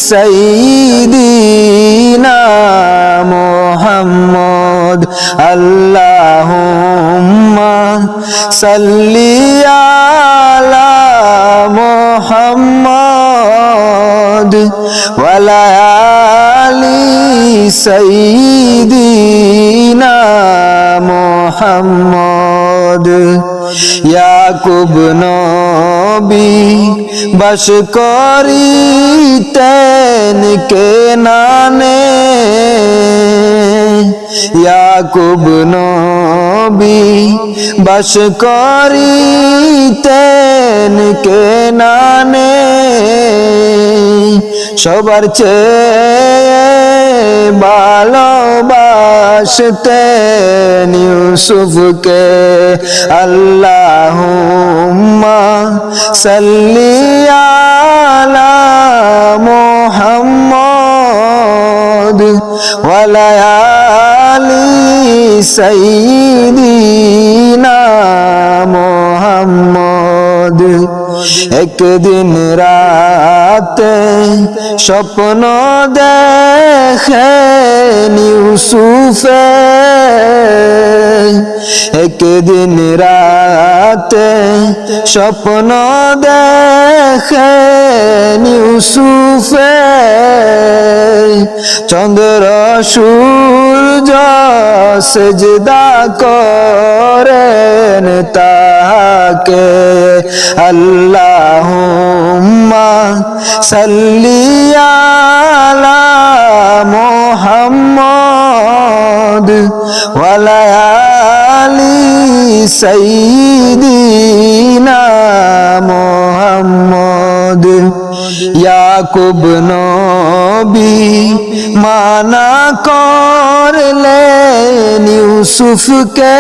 সাইয়্যিদিনা মুহাম্মদ আল্লাহুম্মা সাল্লি আলা মুহাম্মদ ওয়া আলা আলি সাইয়্যিদিনা মুহাম্মদ ইয়াকুব নবী বাস করিতেন কেনানে ইয়াকুব নবী বাস করিতেন কেনানে সবার চেয়ে ভালোবাসতেন ইউসুফকে আল্লাহুম্মা সাল্লি আলা মুহাম্মদ ওয়া আলা আলি সাইয়্যিদিনা মুহাম্মদ একদিন রাতে স্বপ্ন দেখেন ইউসুফে একদিন রাতে স্বপ্ন দেখেন ইউসুফে চন্দ্র সূর্য সেজদা করেন তাকে আল্লাহুম্মা সাল্লি আলা মুহাম্মদ ওয়া আলা আলি সাইয়্যিদিনা মুহাম্মদ ইয়াকুব নবী মানা করলেন ইউসুফকে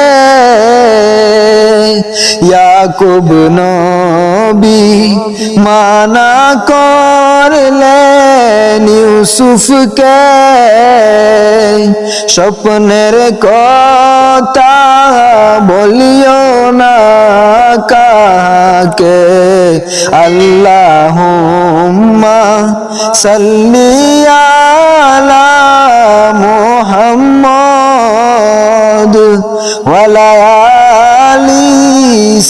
ইয়াকুব নবী মানা করলেন ইউসুফকে স্বপ্নের কথা বলিও না কাকে আল্লাহুম্মা সাল্লি আলা মুহাম্মদ ওয়া আলা আলি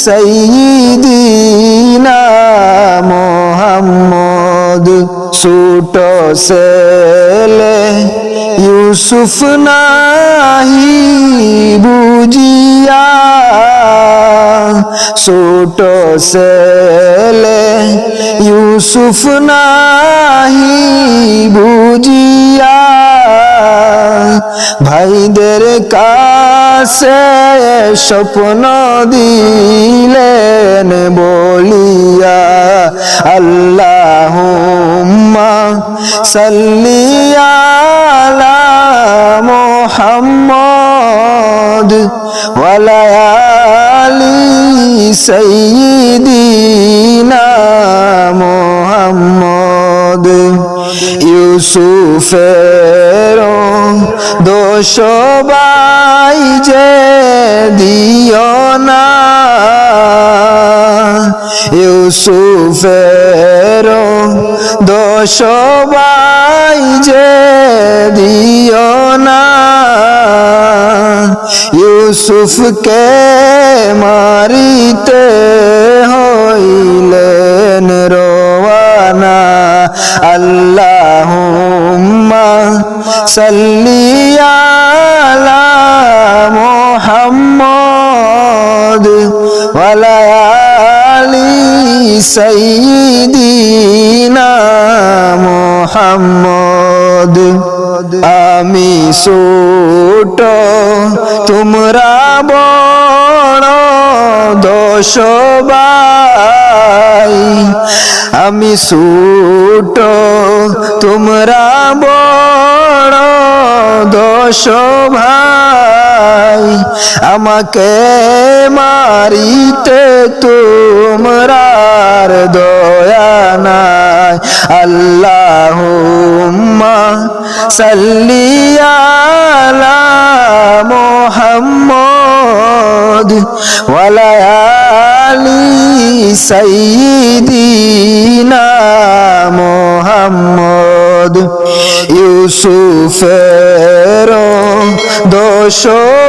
সাইয়্যিদিনা মুহাম্মদ ছোট ছেলে ইউসুফ নাহি বুঝিয়া ছোট ছেলে ইউসুফ নাহি বুঝিয়া ভাইদের কাছে স্বপ্ন দিলেন বলিয়া আল্লাহুম্মা সাল্লি আলা মুহাম্মদ ওয়া আলা আলি সাইয়্যিদিনা মুহাম্মদ ইউসুফের দোষ বাই যে দিও না ইউসুফের দোষ বাই যে দিও না ইউসুফকে মারিতে হইলেন রওয়ানা আল্লাহুম্মা সাল্লি আলা মুহাম্মদ ওয়া আলা আলি সাইয়্যিদিনা মুহাম্মদ আমি ছোট তোমরা বড় দোষ ভাই আমি ছোট তোমরা বড় দোষ ভাই আমাকে মারিতে তোমরার দয়া নাই আল্লাহুম্মা সাল্লি আলা মুহাম্মদ মুহাম্মদ ওয়ালা আলি সাইয়্যিদিনা মুহাম্মদ ইউসুফের দোষ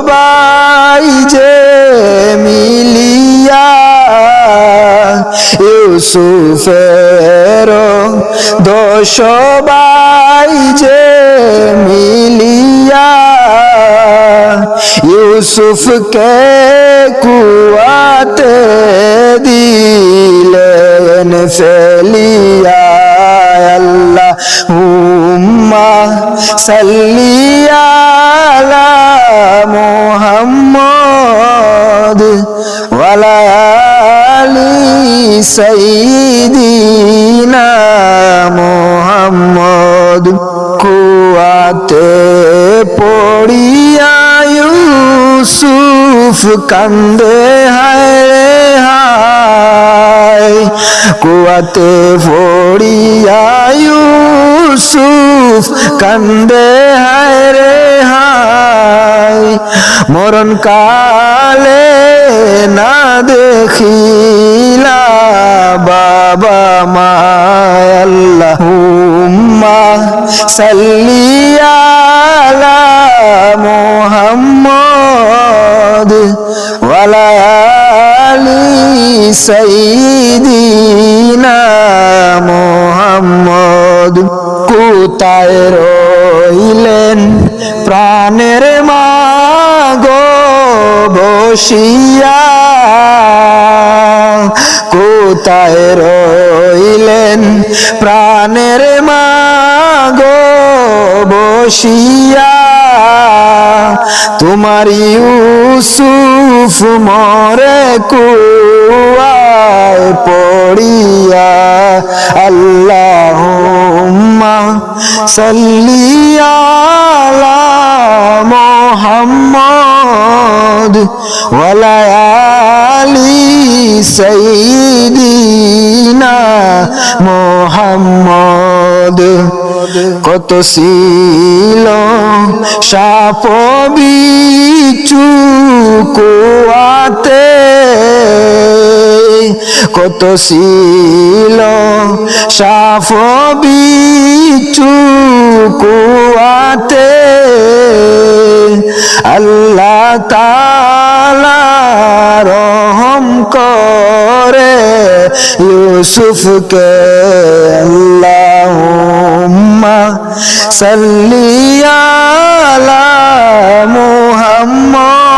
ভাই যে মিলিয়া ইউসুফের দোষ ভাই যে মিলিয়া ইউসুফকে কুয়াতে দিলেন ফেলিয়া আল্লাহুম্মা সাল্লি আলা মুহাম্মদ ওয়ালা আলি সাইয়্যিদিনা মুহাম্মদ কুয়াতে পড়িয়া ইউসুফ কান্দে হায় হায় কুয়াতে পড়িয়া ইউসুফ কান্দে হায় রে হায় মরণ কালে না দেখিলা বাবা মা আল্লাহুম্মা সাল্লি আলা মুহাম্মদ ওয়ালা আলি সাইয়্যিদিনা মুহাম্মদ কোথায় রইলেন প্রাণের মা গো বসিয়া কোথায় রইলেন প্রাণের মা গো বসিয়া তোমার ইউসুফ মরে কুয়ায় পড়িয়া আল্লাহুম্মা সাল্লি আলা মুহাম্মদ ওয়ালা আলি সাইয়্যিদিনা মুহাম্মদ কত ছিল সাপ বিচ্ছু কুয়াতে কত ছিল সাপ বিচ্ছু কুয়াতে আল্লাহ তাআলা রহম করে ইউসুফকে আল্লাহুম্মা সাল্লি আলা মুহাম্মদ